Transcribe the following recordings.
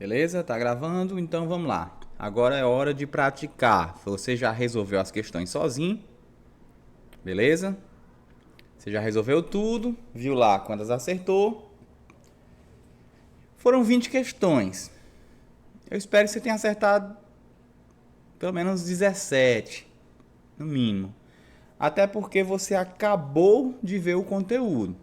Beleza? Tá gravando? Então vamos lá. Agora é hora de praticar. Você já resolveu as questões sozinho? Beleza? Você já resolveu tudo? Viu lá quantas acertou? Foram 20 questões. Eu espero que você tenha acertado pelo menos 17, no mínimo. Até porque você acabou de ver o conteúdo.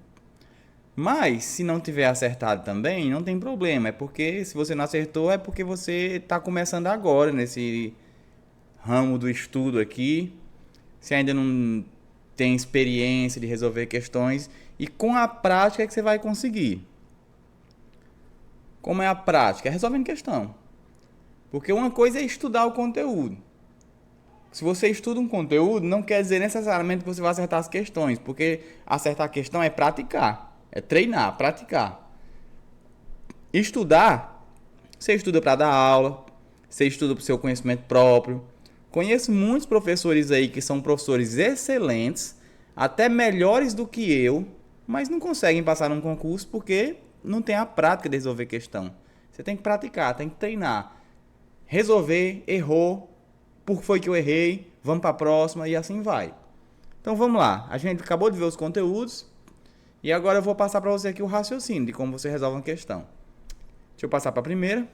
Mas, se não tiver acertado também, não tem problema. É porque, se você não acertou, é porque você está começando agora nesse ramo do estudo aqui. Você ainda não tem experiência de resolver questões. E com a prática é que você vai conseguir. Como é a prática? É resolvendo questão. Porque uma coisa é estudar o conteúdo. Se você estuda um conteúdo, não quer dizer necessariamente que você vai acertar as questões. Porque acertar a questão é praticar. É treinar, praticar. Estudar, você estuda para dar aula, você estuda para o seu conhecimento próprio. Conheço muitos professores aí que são professores excelentes, até melhores do que eu, mas não conseguem passar num concurso porque não tem a prática de resolver questão. Você tem que praticar, tem que treinar. Resolver, errou, por que foi que eu errei, vamos para a próxima e assim vai. Então vamos lá, a gente acabou de ver os conteúdos e agora eu vou passar para você aqui o raciocínio de como você resolve uma questão. Deixa eu passar para a primeira.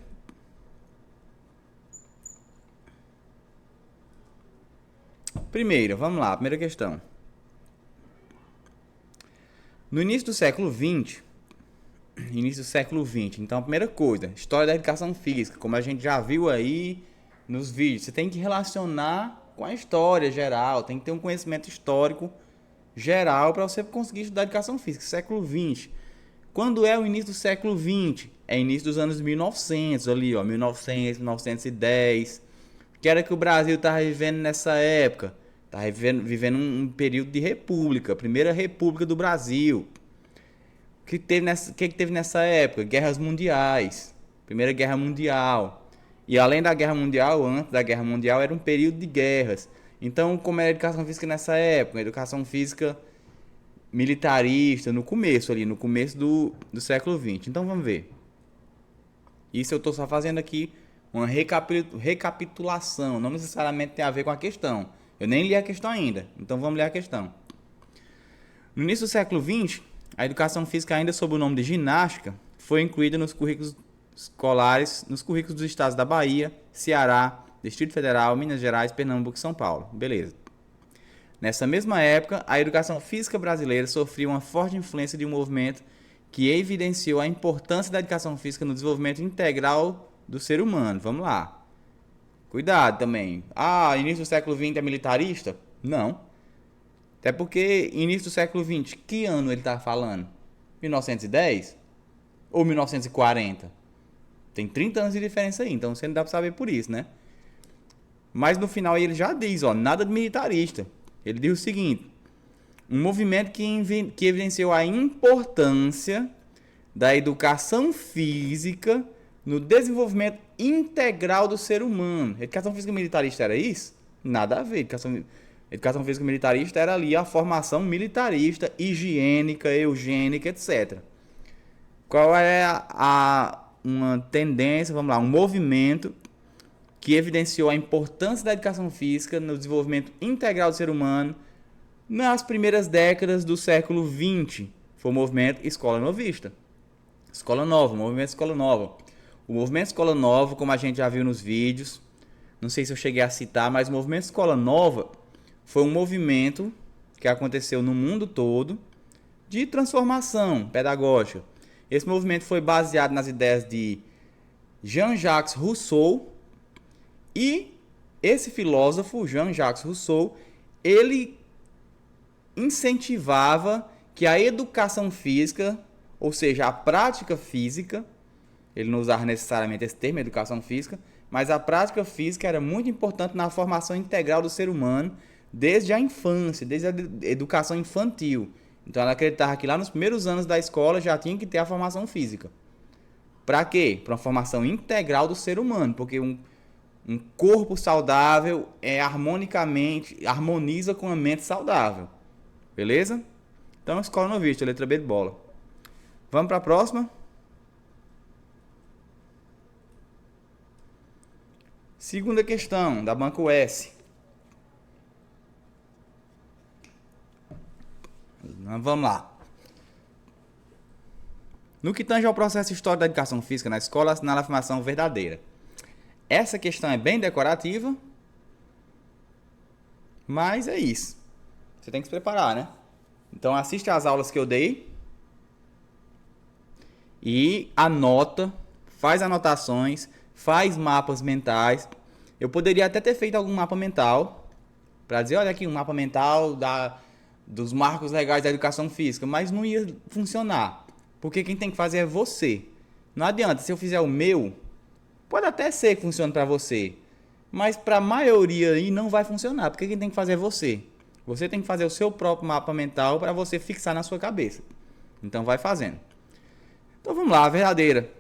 Primeira, vamos lá, primeira questão. No início do século XX, então a primeira coisa, história da educação física, como a gente já viu aí nos vídeos, você tem que relacionar com a história geral, tem que ter um conhecimento histórico geral para você conseguir estudar educação física, século XX. Quando é o início do século XX? É início dos anos 1900, ali, ó, 1900, 1910. O que era que o Brasil estava vivendo nessa época? Estava vivendo um período de república, primeira república do Brasil. O que teve nessa época? Guerras mundiais, Primeira Guerra Mundial. E além da Guerra Mundial, antes da Guerra Mundial, era um período de guerras. Então, como era a educação física nessa época? A educação física militarista, no começo ali, no começo do século XX. Então, vamos ver. Isso eu estou só fazendo aqui uma recapitulação, não necessariamente tem a ver com a questão. Eu nem li a questão ainda, então vamos ler a questão. No início do século XX, a educação física, ainda sob o nome de ginástica, foi incluída nos currículos escolares, nos currículos dos estados da Bahia, Ceará, Distrito Federal, Minas Gerais, Pernambuco e São Paulo. Beleza. Nessa mesma época, a educação física brasileira sofreu uma forte influência de um movimento que evidenciou a importância da educação física no desenvolvimento integral do ser humano. Vamos lá. Cuidado também. Ah, início do século XX é militarista? Não. Até porque início do século XX, que ano ele está falando? 1910? Ou 1940? Tem 30 anos de diferença aí, então você não dá para saber por isso, né? Mas no final ele já diz, ó, nada de militarista. Ele diz o seguinte: um movimento que evidenciou a importância da educação física no desenvolvimento integral do ser humano. Educação física militarista era isso? Nada a ver. Educação física militarista era ali a formação militarista, higiênica, eugênica, etc. Qual é uma tendência, vamos lá, um movimento que evidenciou a importância da educação física no desenvolvimento integral do ser humano nas primeiras décadas do século XX? Foi o movimento Escola Novista. Escola Nova, o movimento Escola Nova. O movimento Escola Nova, como a gente já viu nos vídeos, não sei se eu cheguei a citar, mas o movimento Escola Nova foi um movimento que aconteceu no mundo todo de transformação pedagógica. Esse movimento foi baseado nas ideias de Jean-Jacques Rousseau, e esse filósofo, Jean-Jacques Rousseau, ele incentivava que a educação física, ou seja, a prática física, ele não usava necessariamente esse termo, educação física, mas a prática física era muito importante na formação integral do ser humano, desde a infância, desde a educação infantil. Então ela acreditava que lá nos primeiros anos da escola já tinha que ter a formação física. Para quê? Para uma formação integral do ser humano, porque um corpo saudável harmoniza com a mente saudável. Beleza? Então, Escola Novista, letra B de bola. Vamos para a próxima? Segunda questão, da banco S. Vamos lá. No que tange ao processo histórico da educação física na escola, assinala a afirmação verdadeira. Essa questão é bem decorativa, mas é isso. Você tem que se preparar, né? Então assiste às aulas que eu dei e anota, faz anotações, faz mapas mentais. Eu poderia até ter feito algum mapa mental para dizer, olha aqui, um mapa mental dos marcos legais da educação física, mas não ia funcionar. Porque quem tem que fazer é você. Não adianta, se eu fizer o meu, pode até ser que funcione para você, mas para a maioria aí não vai funcionar, porque quem tem que fazer é você. Você tem que fazer o seu próprio mapa mental para você fixar na sua cabeça. Então vai fazendo. Então vamos lá, a verdadeira.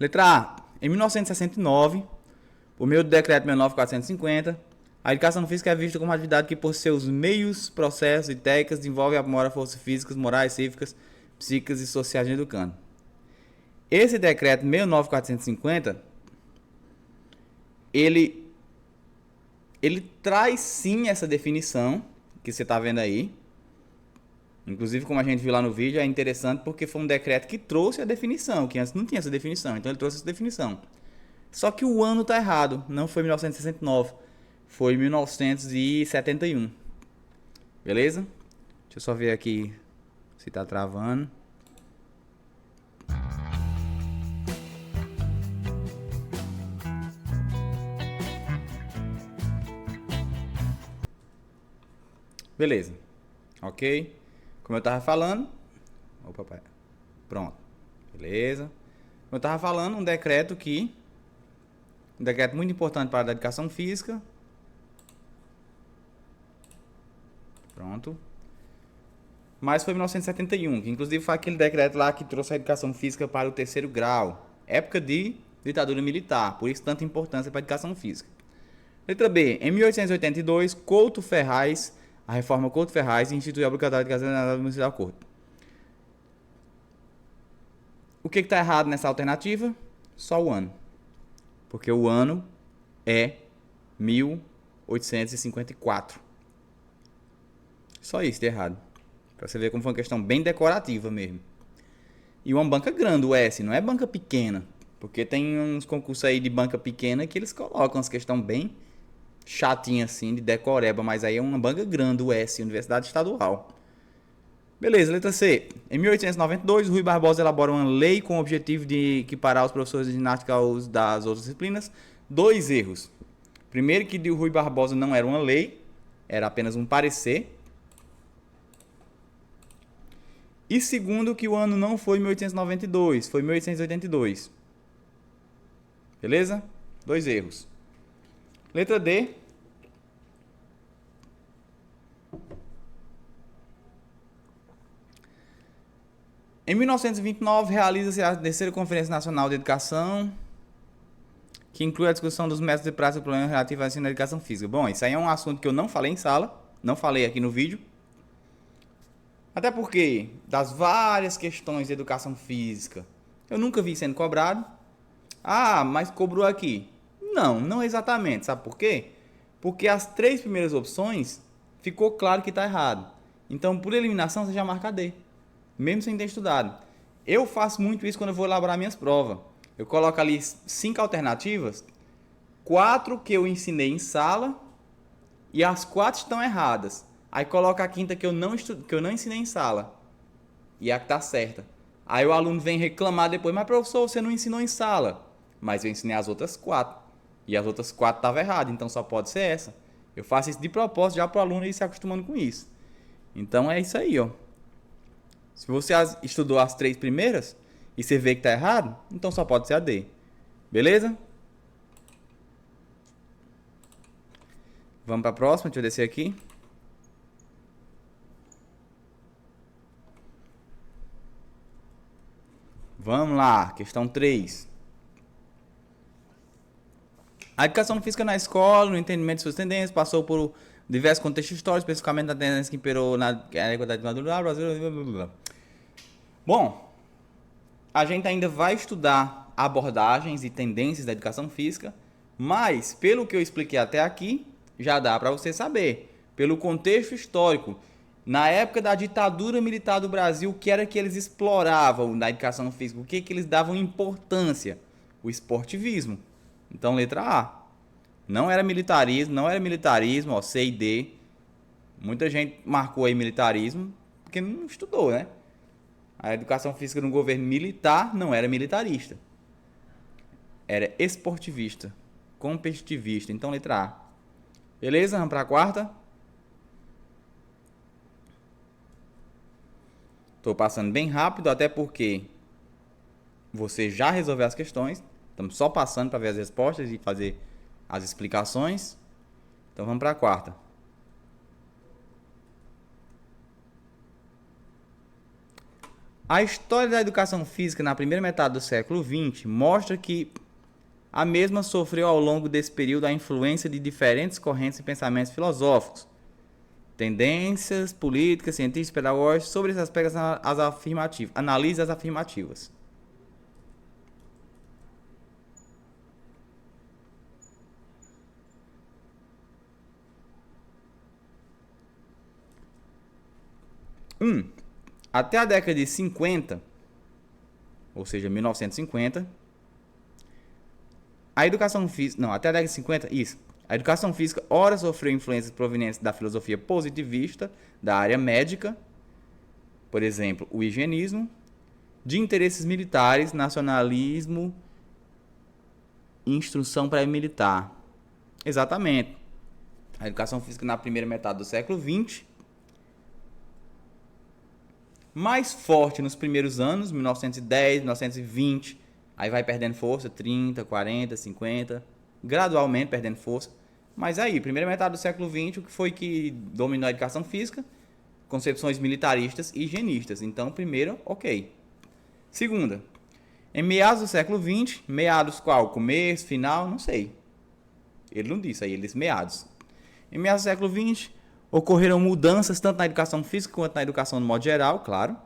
Letra A. Em 1969, por meio do decreto 69450, a educação física é vista como uma atividade que, por seus meios, processos e técnicas, desenvolve e aprimora forças físicas, morais, cívicas, psíquicas e sociais do educando. Esse decreto 69450, ele traz sim essa definição que você está vendo aí. Inclusive, como a gente viu lá no vídeo, é interessante porque foi um decreto que trouxe a definição, que antes não tinha essa definição, então ele trouxe essa definição. Só que o ano está errado, não foi 1969, foi 1971. Beleza? Deixa eu só ver aqui se está travando. Beleza. Ok? Como eu estava falando... Opa, pai. Pronto. Beleza. Como eu estava falando, um decreto muito importante para a educação física. Pronto. Mas foi em 1971, que inclusive foi aquele decreto lá que trouxe a educação física para o 3º grau. Época de ditadura militar, por isso tanta importância para a educação física. Letra B. Em 1882, Couto Ferraz... A reforma Couto Ferraz instituiu a obrigatoriedade de educação na Municipal da Corte. O que está errado nessa alternativa? Só o ano. Porque o ano é 1854. Só isso de errado. Para você ver como foi uma questão bem decorativa mesmo. E uma banca grande, o S, não é banca pequena. Porque tem uns concursos aí de banca pequena que eles colocam as questões bem chatinha assim, de decoreba, mas aí é uma banca grande, o S, Universidade Estadual. Beleza, letra C. Em 1892, Rui Barbosa elabora uma lei com o objetivo de equiparar os professores de ginástica aos das outras disciplinas. 2 erros. Primeiro, que de Rui Barbosa não era uma lei, era apenas um parecer. E segundo, que o ano não foi 1892, foi 1882. Beleza? 2 erros. Letra D. Em 1929, realiza-se a 3ª Conferência Nacional de Educação, que inclui a discussão dos métodos de prática e problemas relativos ao ensino da educação física. Bom, isso aí é um assunto que eu não falei em sala, não falei aqui no vídeo. Até porque, das várias questões de educação física, eu nunca vi sendo cobrado. Ah, mas cobrou aqui. Não exatamente. Sabe por quê? Porque as 3 primeiras opções ficou claro que está errado. Então, por eliminação, você já marca D, mesmo sem ter estudado. Eu faço muito isso quando eu vou elaborar minhas provas. Eu coloco ali 5 alternativas, 4 que eu ensinei em sala e as 4 estão erradas. Aí coloco a 5ª que eu não ensinei em sala e a que está certa. Aí o aluno vem reclamar depois, mas professor, você não ensinou em sala. Mas eu ensinei as outras 4. E as outras 4 estavam erradas, então só pode ser essa. Eu faço isso de propósito já para o aluno ir se acostumando com isso. Então é isso aí, ó. Se você estudou as 3 primeiras e você vê que está errado, então só pode ser a D. Beleza? Vamos para a próxima, deixa eu descer aqui. Vamos lá, questão 3. A educação física na escola, no entendimento de suas tendências, passou por diversos contextos históricos, especificamente na tendência que imperou na igualdade de madura Brasil. Bom, a gente ainda vai estudar abordagens e tendências da educação física, Mas, pelo que eu expliquei até aqui, já dá para você saber. Pelo contexto histórico, na época da ditadura militar do Brasil, o que era que eles exploravam na educação física? O que que eles davam importância? O esportivismo. Então, letra A. Não era militarismo, ó, C e D. Muita gente marcou aí militarismo porque não estudou, né? A educação física no governo militar não era militarista. Era esportivista, competitivista. Então, letra A. Beleza? Vamos para a quarta. Estou passando bem rápido, até porque você já resolveu as questões. Estamos só passando para ver as respostas e fazer as explicações. Então, vamos para a quarta. A história da educação física na primeira metade do século XX mostra que a mesma sofreu ao longo desse período a influência de diferentes correntes e pensamentos filosóficos, tendências políticas, científicas, pedagógicos. Sobre esses aspectos, analise as afirmativas. Até a década de 50, ou seja, 1950, a educação física... Não, até a década de 50, isso. A educação física, ora, sofreu influências provenientes da filosofia positivista, da área médica, por exemplo, o higienismo, de interesses militares, nacionalismo, instrução pré-militar. Exatamente. A educação física na primeira metade do século XX, mais forte nos primeiros anos, 1910, 1920, aí vai perdendo força, 30, 40, 50, gradualmente perdendo força. Mas aí, primeira metade do século XX, o que foi que dominou a educação física? Concepções militaristas e higienistas. Então, primeiro, ok. Segunda, em meados do século XX, meados qual? Começo, final? Não sei. Ele não disse, aí ele disse meados. Em meados do século XX, ocorreram mudanças tanto na educação física quanto na educação no modo geral, claro,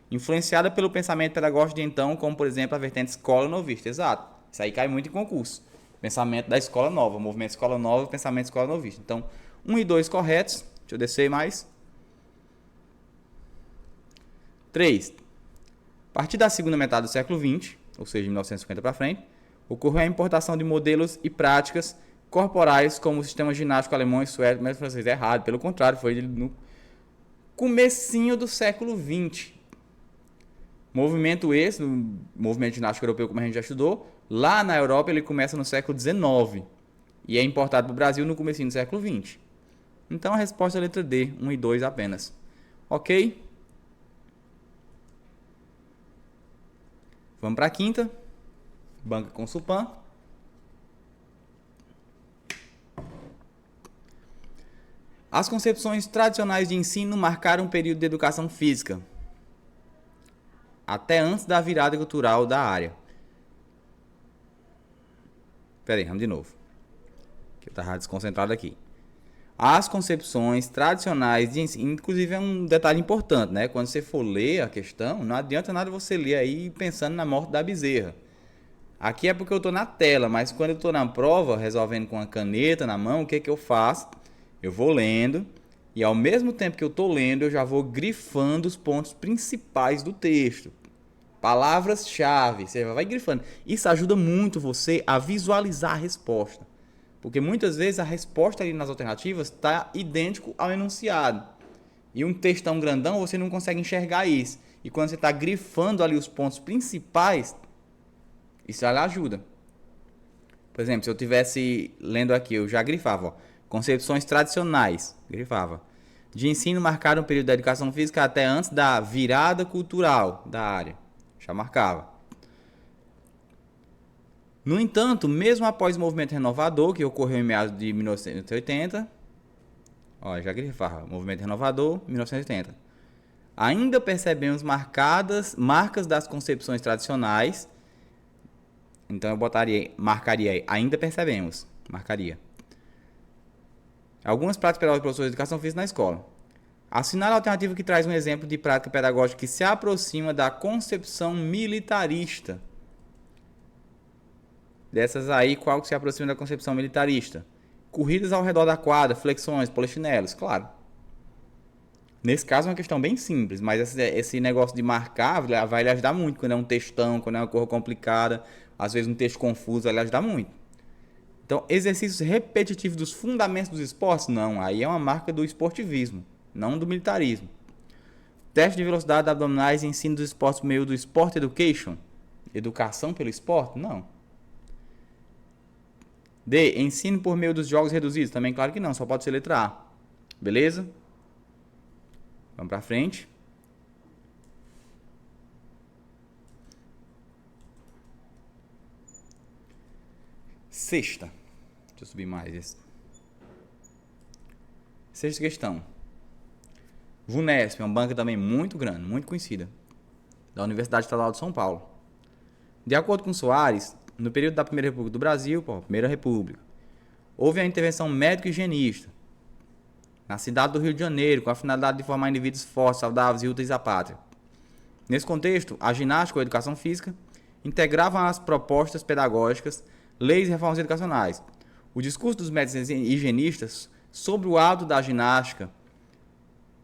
influenciada pelo pensamento pedagógico de então, como, por exemplo, a vertente escola novista. Exato. Isso aí cai muito em concurso. Pensamento da escola nova, movimento escola nova, pensamento escola novista. Então, 1 e 2 corretos. Deixa eu descer mais. 3. A partir da segunda metade do século XX, ou seja, de 1950 para frente, ocorreu a importação de modelos e práticas corporais como o sistema ginástico alemão e sueco, mas francês. Errado, pelo contrário, foi no comecinho do século XX. Movimento esse, no movimento ginástico europeu, como a gente já estudou, lá na Europa ele começa no século XIX e é importado para o Brasil no comecinho do século XX. Então a resposta é a letra D, 1 e 2 apenas. Ok? Vamos para a quinta. Banca com Supan. As concepções tradicionais de ensino marcaram um período de educação física, até antes da virada cultural da área. Espera aí, vamos de novo. Que eu estava desconcentrado aqui. As concepções tradicionais de ensino, inclusive é um detalhe importante, né? Quando você for ler a questão, não adianta nada você ler aí pensando na morte da bezerra. Aqui é porque eu estou na tela, mas quando eu estou na prova, resolvendo com a caneta na mão, o que eu faço? Eu vou lendo e ao mesmo tempo que eu estou lendo, eu já vou grifando os pontos principais do texto. Palavras-chave, você vai grifando. Isso ajuda muito você a visualizar a resposta. Porque muitas vezes a resposta ali nas alternativas está idêntico ao enunciado. E um textão grandão você não consegue enxergar isso. E quando você está grifando ali os pontos principais, isso já lhe ajuda. Por exemplo, se eu estivesse lendo aqui, eu já grifava, ó, concepções tradicionais, grifava, de ensino marcaram o período da educação física até antes da virada cultural da área. Já marcava. No entanto, mesmo após o movimento renovador, que ocorreu em meados de 1980, ó, já grifava, movimento renovador, 1980, ainda percebemos marcas das concepções tradicionais. Então eu marcaria aí, ainda percebemos, marcaria. Algumas práticas pedagógicas de professores de educação física na escola. Assinale a alternativa que traz um exemplo de prática pedagógica que se aproxima da concepção militarista. Dessas aí, qual que se aproxima da concepção militarista? Corridas ao redor da quadra, flexões, polichinelos, claro. Nesse caso é uma questão bem simples, mas esse negócio de marcar vai lhe ajudar muito. Quando é um textão, quando é uma coisa complicada, às vezes um texto confuso, vai lhe ajudar muito. Então, exercícios repetitivos dos fundamentos dos esportes? Não, aí é uma marca do esportivismo, não do militarismo. Teste de velocidade abdominais e ensino dos esportes por meio do Sport Education? Educação pelo esporte? Não. D. Ensino por meio dos jogos reduzidos? Também claro que não, só pode ser letra A. Beleza? Vamos pra frente. Sexta. Deixa eu subir mais esse. Sexta questão. VUNESP é uma banca também muito grande, muito conhecida, da Universidade Estadual de São Paulo. De acordo com Soares, no período da Primeira República do Brasil, Primeira República, houve a intervenção médico-higienista na cidade do Rio de Janeiro, com a finalidade de formar indivíduos fortes, saudáveis e úteis à pátria. Nesse contexto, a ginástica ou a educação física integravam as propostas pedagógicas, leis e reformas educacionais. O discurso dos médicos higienistas sobre o hábito da ginástica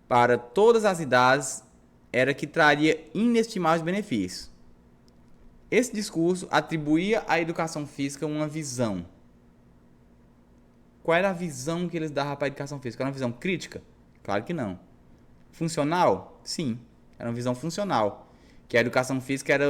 para todas as idades era que traria inestimáveis benefícios. Esse discurso atribuía à educação física uma visão. Qual era a visão que eles davam para a educação física? Era uma visão crítica? Claro que não. Funcional? Sim, era uma visão funcional. Que a educação física era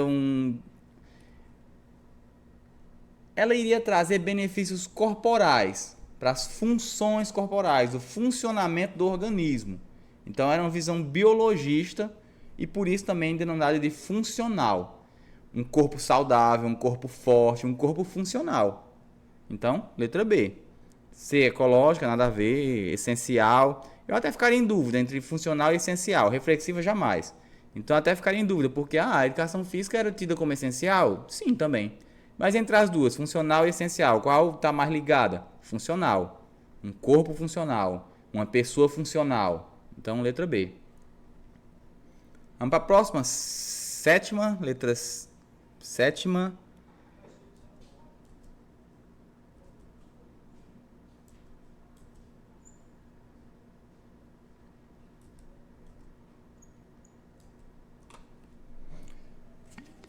ela iria trazer benefícios corporais, para as funções corporais, o funcionamento do organismo. Então era uma visão biologista e por isso também denominada de funcional. Um corpo saudável, um corpo forte, um corpo funcional. Então, letra B. C, ecológica, nada a ver, essencial. Eu até ficaria em dúvida entre funcional e essencial, reflexiva jamais. Então até ficaria em dúvida, porque a educação física era tida como essencial? Sim, também. Mas entre as duas, funcional e essencial, qual está mais ligada? Funcional. Um corpo funcional, uma pessoa funcional. Então, letra B. Vamos para a próxima. Sétima, sétima.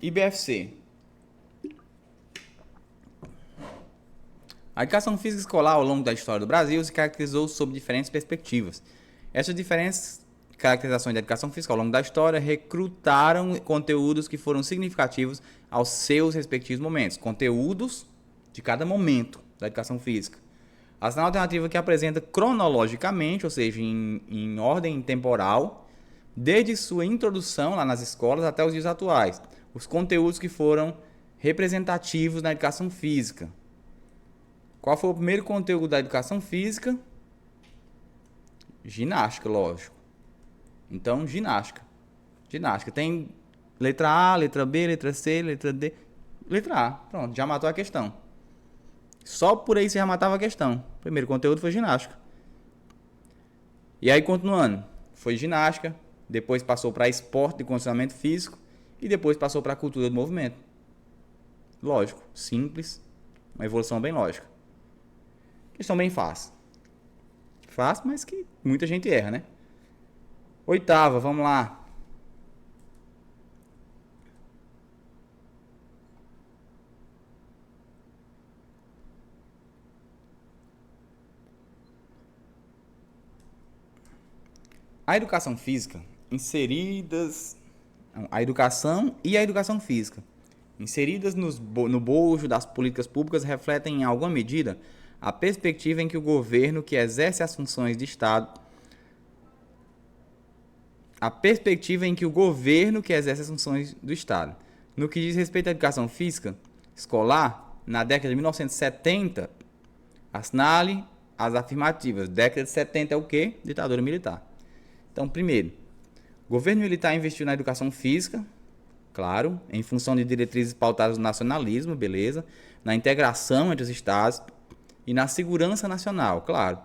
IBFC. A educação física escolar ao longo da história do Brasil se caracterizou sob diferentes perspectivas. Essas diferentes caracterizações da educação física ao longo da história recrutaram conteúdos que foram significativos aos seus respectivos momentos. Conteúdos de cada momento da educação física. A alternativa que apresenta cronologicamente, ou seja, em ordem temporal, desde sua introdução lá nas escolas até os dias atuais. Os conteúdos que foram representativos na educação física. Qual foi o primeiro conteúdo da educação física? Ginástica, lógico. Então, ginástica. Ginástica. Tem letra A, letra B, letra C, letra D. Letra A. Pronto, já matou a questão. Só por aí você já matava a questão. O primeiro conteúdo foi ginástica. E aí, continuando. Foi ginástica, depois passou para esporte de condicionamento físico e depois passou para a cultura do movimento. Lógico, simples, uma evolução bem lógica. Questão bem fácil. Fácil, mas que muita gente erra, né? Oitava, vamos lá. A educação física inseridas... A educação e a educação física inseridas no bojo das políticas públicas refletem em alguma medida a perspectiva em que o governo que exerce as funções de Estado do Estado. No que diz respeito à educação física escolar, na década de 1970, assinale as afirmativas. Década de 70 é o quê? Ditadura militar. Então, primeiro, o governo militar investiu na educação física, claro, em função de diretrizes pautadas no nacionalismo, beleza, na integração entre os estados e na segurança nacional, claro,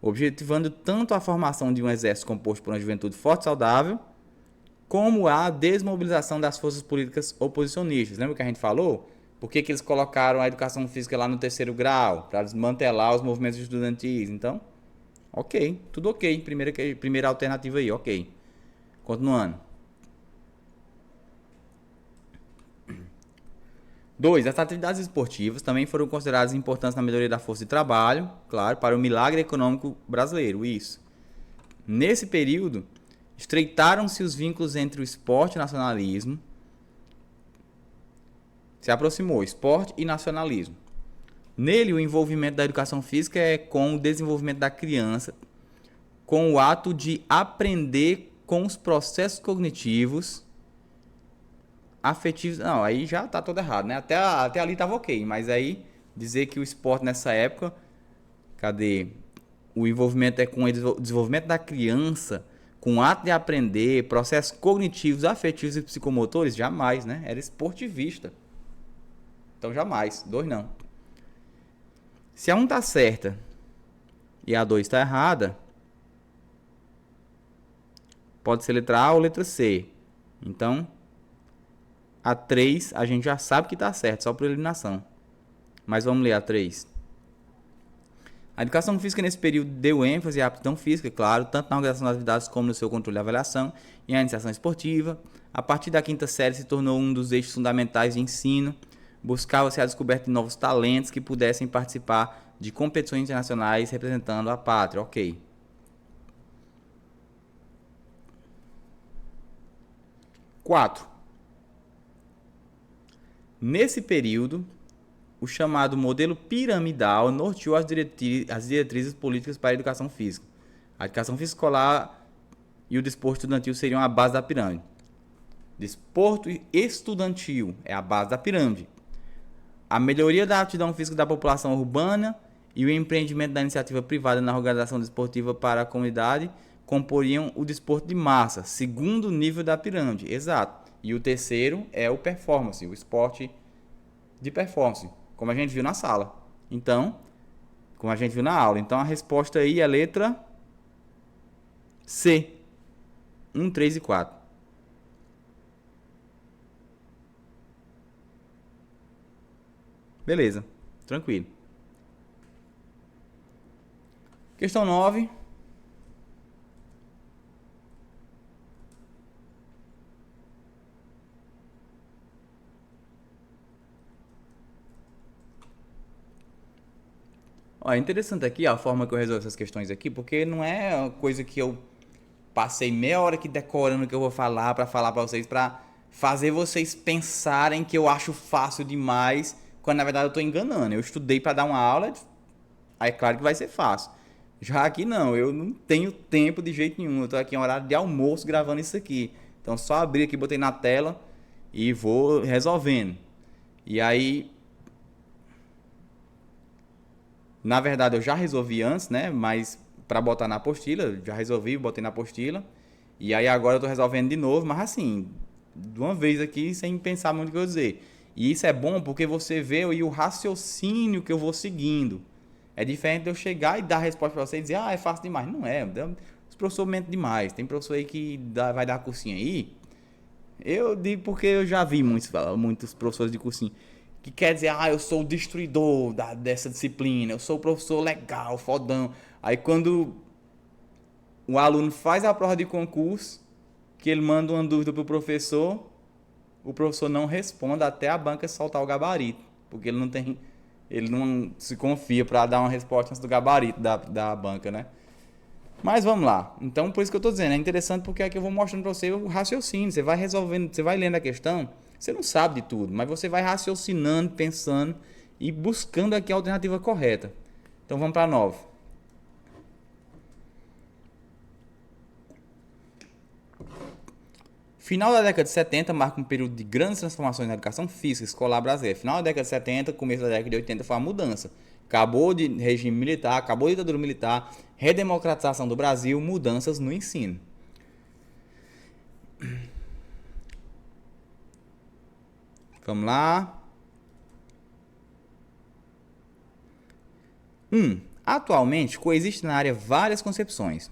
objetivando tanto a formação de um exército composto por uma juventude forte e saudável, como a desmobilização das forças políticas oposicionistas. Lembra que a gente falou Por que eles colocaram a educação física lá no terceiro grau? Para desmantelar os movimentos estudantis. Então, ok, tudo ok. Primeira alternativa aí, ok. Continuando. 2. As atividades esportivas também foram consideradas importantes na melhoria da força de trabalho, claro, para o milagre econômico brasileiro, isso. Nesse período, estreitaram-se os vínculos entre o esporte e o nacionalismo. Se aproximou, esporte e nacionalismo. Nele, o envolvimento da educação física é com o desenvolvimento da criança, com o ato de aprender com os processos cognitivos, afetivos. Não, aí já tá todo errado, né? Até ali tava ok, mas aí dizer que o esporte nessa época, cadê? O envolvimento é com o desenvolvimento da criança, com o ato de aprender, processos cognitivos, afetivos e psicomotores, jamais, né? Era esportivista. Então jamais, 2 não. Se a 1 tá certa e a 2 tá errada, pode ser letra A ou letra C. Então, a 3 a gente já sabe que tá certo, só por eliminação. Mas vamos ler a 3. A educação física nesse período deu ênfase à aptidão física, claro, tanto na organização das atividades como no seu controle e avaliação e na iniciação esportiva. A partir da 5ª série se tornou um dos eixos fundamentais de ensino. Buscava-se a descoberta de novos talentos que pudessem participar de competições internacionais representando a pátria. Ok. 4. Nesse período, o chamado modelo piramidal norteou as diretrizes políticas para a educação física. A educação física escolar e o desporto estudantil seriam a base da pirâmide. Desporto estudantil é a base da pirâmide. A melhoria da aptidão física da população urbana e o empreendimento da iniciativa privada na organização desportiva para a comunidade comporiam o desporto de massa, segundo nível da pirâmide. Exato. E o terceiro é o performance, o esporte de performance, como a gente viu na sala. Então, como a gente viu na aula. Então, a resposta aí é a letra C. 1, 3 e 4. Beleza, tranquilo. Questão 9. Ó, é interessante aqui a forma que eu resolvo essas questões aqui, porque não é uma coisa que eu passei meia hora aqui decorando o que eu vou falar para vocês, para fazer vocês pensarem que eu acho fácil demais, quando na verdade eu estou enganando. Eu estudei para dar uma aula, aí é claro que vai ser fácil. Já aqui não, eu não tenho tempo de jeito nenhum. Eu estou aqui em horário de almoço gravando isso aqui. Então só abri aqui, botei na tela e vou resolvendo. E aí, na verdade eu já resolvi antes, né? Mas para botar na apostila, já resolvi, botei na apostila. E aí agora eu estou resolvendo de novo, mas assim, de uma vez aqui, sem pensar muito o que eu vou dizer. E isso é bom porque você vê aí o raciocínio que eu vou seguindo. É diferente de eu chegar e dar a resposta para você e dizer, ah, é fácil demais. Não é, os professores mentem demais. Tem professor aí que vai dar cursinho aí. Eu digo porque eu já vi muitos professores de cursinho que quer dizer, ah, eu sou o destruidor dessa disciplina, eu sou o professor legal, fodão. Aí quando o aluno faz a prova de concurso, que ele manda uma dúvida pro professor, o professor não responde até a banca soltar o gabarito, porque ele não se confia para dar uma resposta antes do gabarito da banca, né? Mas vamos lá. Então, por isso que eu estou dizendo, é interessante porque aqui eu vou mostrando para você o raciocínio. Você vai resolvendo, você vai lendo a questão, você não sabe de tudo, mas você vai raciocinando, pensando e buscando aqui a alternativa correta. Então, vamos para a 9. Final da década de 70 marca um período de grandes transformações na educação física escolar brasileira. Final da década de 70, começo da década de 80 foi uma mudança. Acabou de regime militar, acabou a ditadura militar, redemocratização do Brasil, mudanças no ensino. Vamos lá. 1. Atualmente, coexistem na área várias concepções,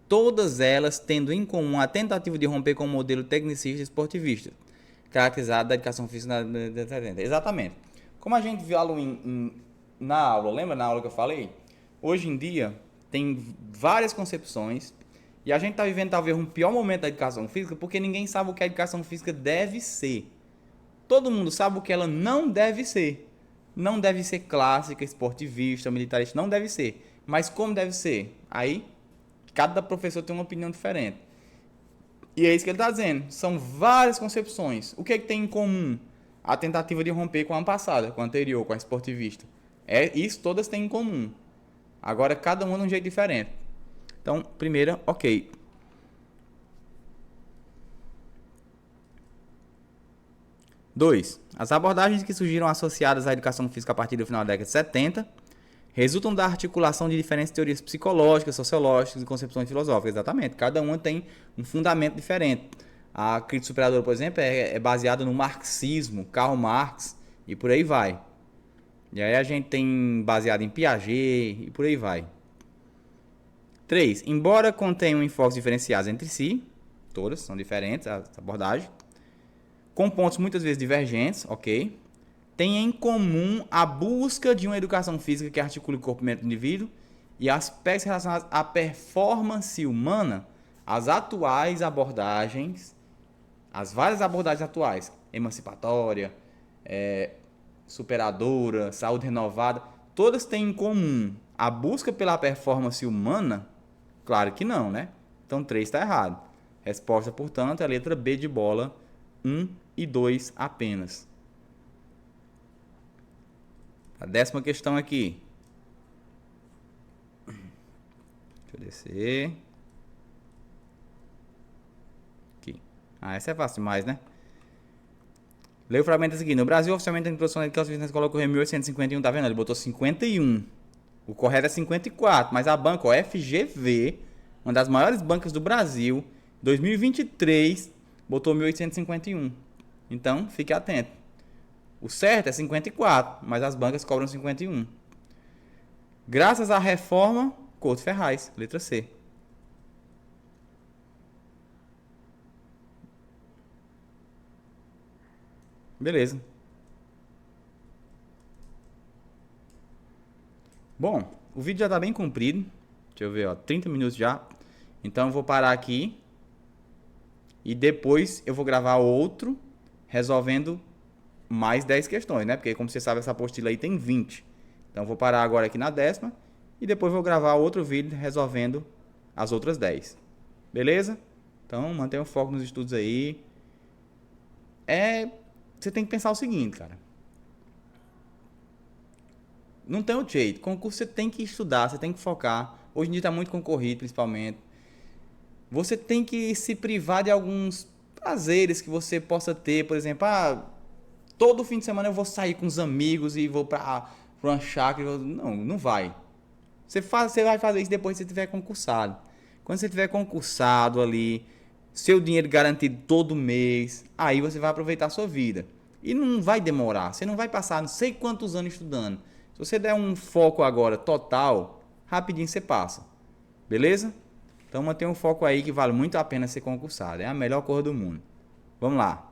todas elas tendo em comum a tentativa de romper com o modelo tecnicista e esportivista. caracterizado da educação física Exatamente. Como a gente viu na aula, lembra na aula que eu falei? Hoje em dia tem várias concepções e a gente está vivendo talvez um pior momento da educação física porque ninguém sabe o que a educação física deve ser. Todo mundo sabe o que ela não deve ser. Não deve ser clássica, esportivista, militarista, não deve ser. Mas como deve ser? Aí, cada professor tem uma opinião diferente. E é isso que ele está dizendo. São várias concepções. O que é que tem em comum? A tentativa de romper com a passada, com a anterior, com a esportivista. Isso todas têm em comum. Agora, cada uma de um jeito diferente. Então, primeira, ok. Dois, as abordagens que surgiram associadas à educação física a partir do final da década de 70 resultam da articulação de diferentes teorias psicológicas, sociológicas e concepções filosóficas. Exatamente. Cada uma tem um fundamento diferente. A crítica superadora, por exemplo, é baseada no marxismo, Karl Marx e por aí vai. E aí a gente tem baseado em Piaget e por aí vai. 3. Embora contenham enfoques diferenciados entre si, todas são diferentes as abordagens, com pontos muitas vezes divergentes, ok? Tem em comum a busca de uma educação física que articule o corpo e mente do indivíduo e aspectos relacionados à performance humana. As atuais abordagens, as várias abordagens atuais, emancipatória, superadora, saúde renovada, todas têm em comum a busca pela performance humana? Claro que não, né? Então 3 está errado. Resposta, portanto, é a letra B de bola, 1 e 2 apenas. A 10ª questão aqui. Deixa eu descer. Aqui. Essa é fácil demais, né? Leia o fragmento a seguir. No Brasil, oficialmente a introdução da educação física na escola ocorreu em 1851, tá vendo? Ele botou 51. O correto é 54, mas a banca, FGV, uma das maiores bancas do Brasil, 2023, botou 1851. Então, fique atento. O certo é 54, mas as bancas cobram 51. Graças à reforma, Couto Ferraz, letra C. Beleza. Bom, o vídeo já está bem comprido. Deixa eu ver, ó, 30 minutos já. Então eu vou parar aqui. E depois eu vou gravar outro resolvendo mais 10 questões, né? Porque como você sabe, essa apostila aí tem 20. Então eu vou parar agora aqui na 10ª. E depois vou gravar outro vídeo resolvendo as outras 10. Beleza? Então mantenha o foco nos estudos aí. Você tem que pensar o seguinte, cara. Não tem outro jeito. Concurso você tem que estudar, você tem que focar. Hoje em dia está muito concorrido, principalmente. Você tem que se privar de alguns prazeres que você possa ter. Por exemplo, todo fim de semana eu vou sair com os amigos e vou para uma chácara. Não vai. Você vai fazer isso depois que você tiver concursado. Quando você tiver concursado ali, seu dinheiro garantido todo mês, aí você vai aproveitar a sua vida. E não vai demorar. Você não vai passar não sei quantos anos estudando. Se você der um foco agora total, rapidinho você passa. Beleza? Então mantenha um foco aí que vale muito a pena ser concursado. É a melhor coisa do mundo. Vamos lá.